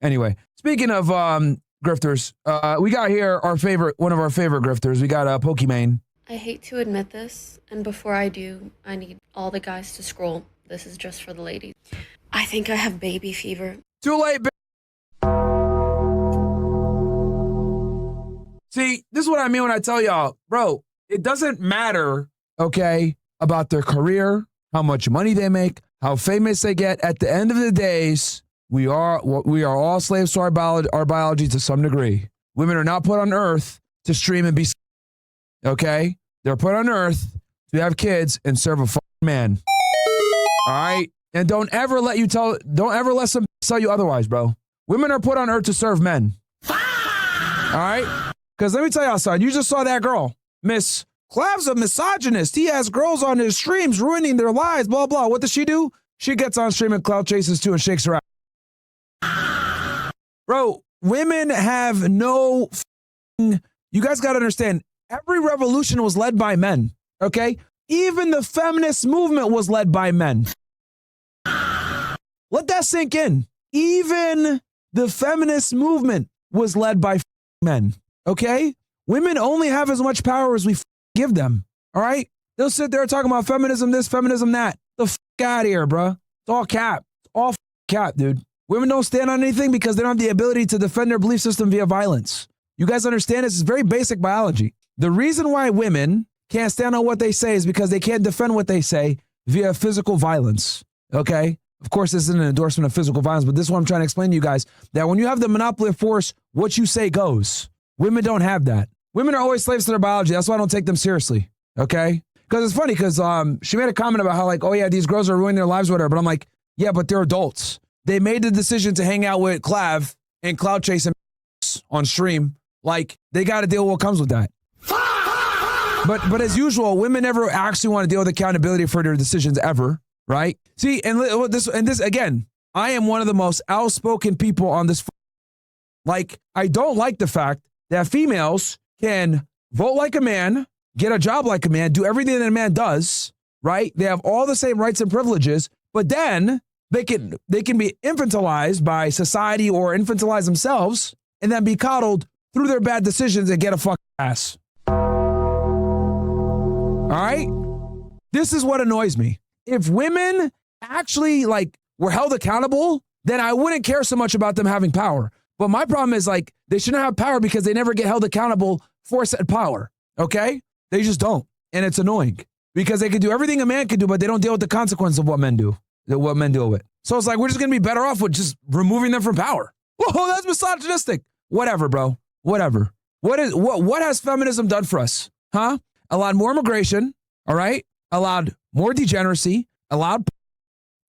Anyway, speaking of grifters, we got here one of our favorite grifters. We got Pokimane. I hate to admit this, and before I do, I need all the guys to scroll. This is just for the ladies. I think I have baby fever. Too late, See, this is what I mean when I tell y'all, bro, it doesn't matter, okay, about their career, how much money they make, how famous they get. At the end of the days, we are all slaves to our biology to some degree. Women are not put on earth to stream and be, okay? They're put on earth to have kids and serve a fucking man. All right? And don't ever let them tell you otherwise, bro. Women are put on earth to serve men. All right? Because let me tell y'all something. You just saw that girl. Miss Clav's a misogynist. He has girls on his streams ruining their lives, blah, blah. What does she do? She gets on stream and clout chases too and shakes her out. Bro, women have no... You guys got to understand, every revolution was led by men, okay? Even the feminist movement was led by men. Let that sink in. Even the feminist movement was led by men, okay? Women only have as much power as we give them, all right? They'll sit there talking about feminism this, feminism that. The fuck out of here, bro. It's all cap. It's all cap, dude. Women don't stand on anything because they don't have the ability to defend their belief system via violence. You guys understand this? It's very basic biology. The reason why women can't stand on what they say is because they can't defend what they say via physical violence, okay? Of course, this isn't an endorsement of physical violence, but this is what I'm trying to explain to you guys, that when you have the monopoly of force, what you say goes. Women don't have that. Women are always slaves to their biology. That's why I don't take them seriously, okay? Because it's funny, because she made a comment about how, like, oh yeah, these girls are ruining their lives with her, but I'm like, yeah, but they're adults. They made the decision to hang out with Clav and cloud chase and on stream. Like, they got to deal with what comes with that. But as usual, women never actually want to deal with accountability for their decisions ever, right? See, and this again, I am one of the most outspoken people on this. Like, I don't like the fact that females can vote like a man, get a job like a man, do everything that a man does, right? They have all the same rights and privileges, but then they can be infantilized by society or infantilize themselves and then be coddled through their bad decisions and get a fucking ass. All right? This is what annoys me. If women actually were held accountable, then I wouldn't care so much about them having power. But my problem is they shouldn't have power because they never get held accountable for said power. Okay? They just don't. And it's annoying because they can do everything a man can do, but they don't deal with the consequences of what men do, what men deal with. So it's like, we're just going to be better off with just removing them from power. Whoa, that's misogynistic. Whatever, bro. Whatever. What has feminism done for us? Huh? Allowed more immigration. All right? Allowed more degeneracy. Allowed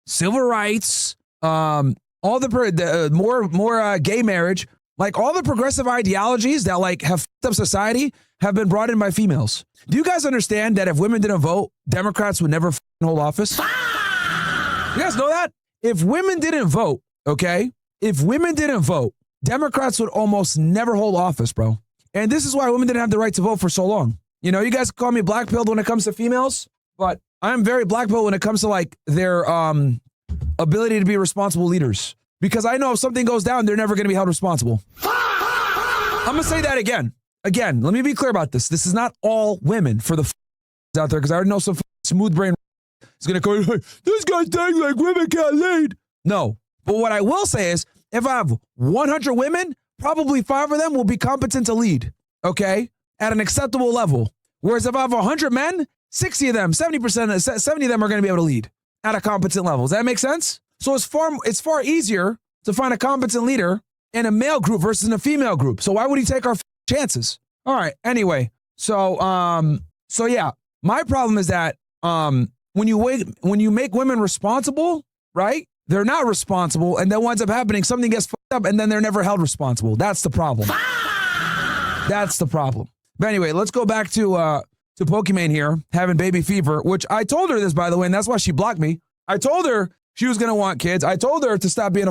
civil rights. All the more gay marriage. Like, all the progressive ideologies that have fucked up society have been brought in by females. Do you guys understand that if women didn't vote, Democrats would never hold office? You guys know that? If women didn't vote, okay? If women didn't vote, Democrats would almost never hold office, bro. And this is why women didn't have the right to vote for so long. You know, you guys call me black-pilled when it comes to females, but I'm very black-pilled when it comes to their ability to be responsible leaders. Because I know if something goes down, they're never going to be held responsible. I'm going to say that again. Again, let me be clear about this. This is not all women for the out there, because I already know some smooth brain is going to go, hey, this guy's saying women can't lead. No. But what I will say is, if I have 100 women, probably 5 of them will be competent to lead, okay, at an acceptable level. Whereas if I have 100 men, 60 of them, 70% of them are going to be able to lead at a competent level. Does that make sense? So it's far easier to find a competent leader in a male group versus in a female group. So why would he take our chances? All right. Anyway, so yeah, my problem is that when you make women responsible, right? They're not responsible, and then what ends up happening, something gets fucked up, and then they're never held responsible. That's the problem. That's the problem. But anyway, let's go back to Pokimane here, having baby fever, which I told her this, by the way, and that's why she blocked me. I told her she was going to want kids. I told her to stop being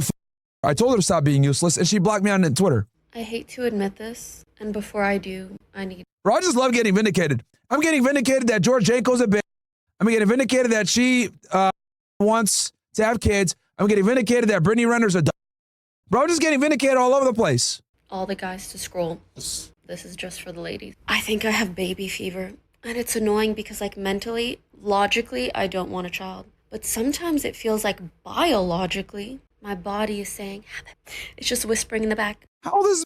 I told her to stop being useless, and she blocked me on Twitter. I hate to admit this, and before I do, I need... Bro, I just love getting vindicated. I'm getting vindicated that George Janko's a bitch. I'm getting vindicated that she wants to have kids. I'm getting vindicated that Brittany Renner's a dog. Bro, just getting vindicated all over the place. all the guys to scroll. This is just for the ladies. I think I have baby fever. And it's annoying because, like, mentally, logically, I don't want a child. But sometimes it feels like biologically, my body is saying, have it. It's just whispering in the back. How old is this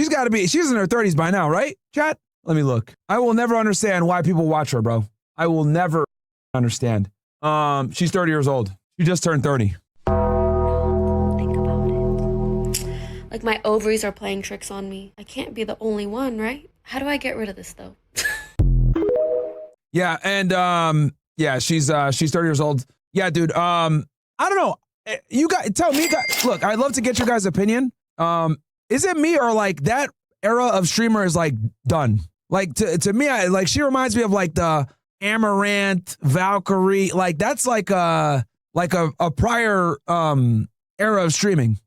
bitch? She's in her 30s by now, right? Chat? Let me look. I will never understand why people watch her, bro. I will never understand. She's 30 years old. She just turned 30. Think about it. Like, my ovaries are playing tricks on me. I can't be the only one, right? How do I get rid of this, though? Yeah, and yeah, she's 30 years old. Yeah, dude. I don't know. You guys tell me, guys. Look, I'd love to get your guys' opinion. Is it me or like that era of streamer is like done? Like to me, like she reminds me of like the Amaranth, Valkyrie. Like that's like a prior era of streaming.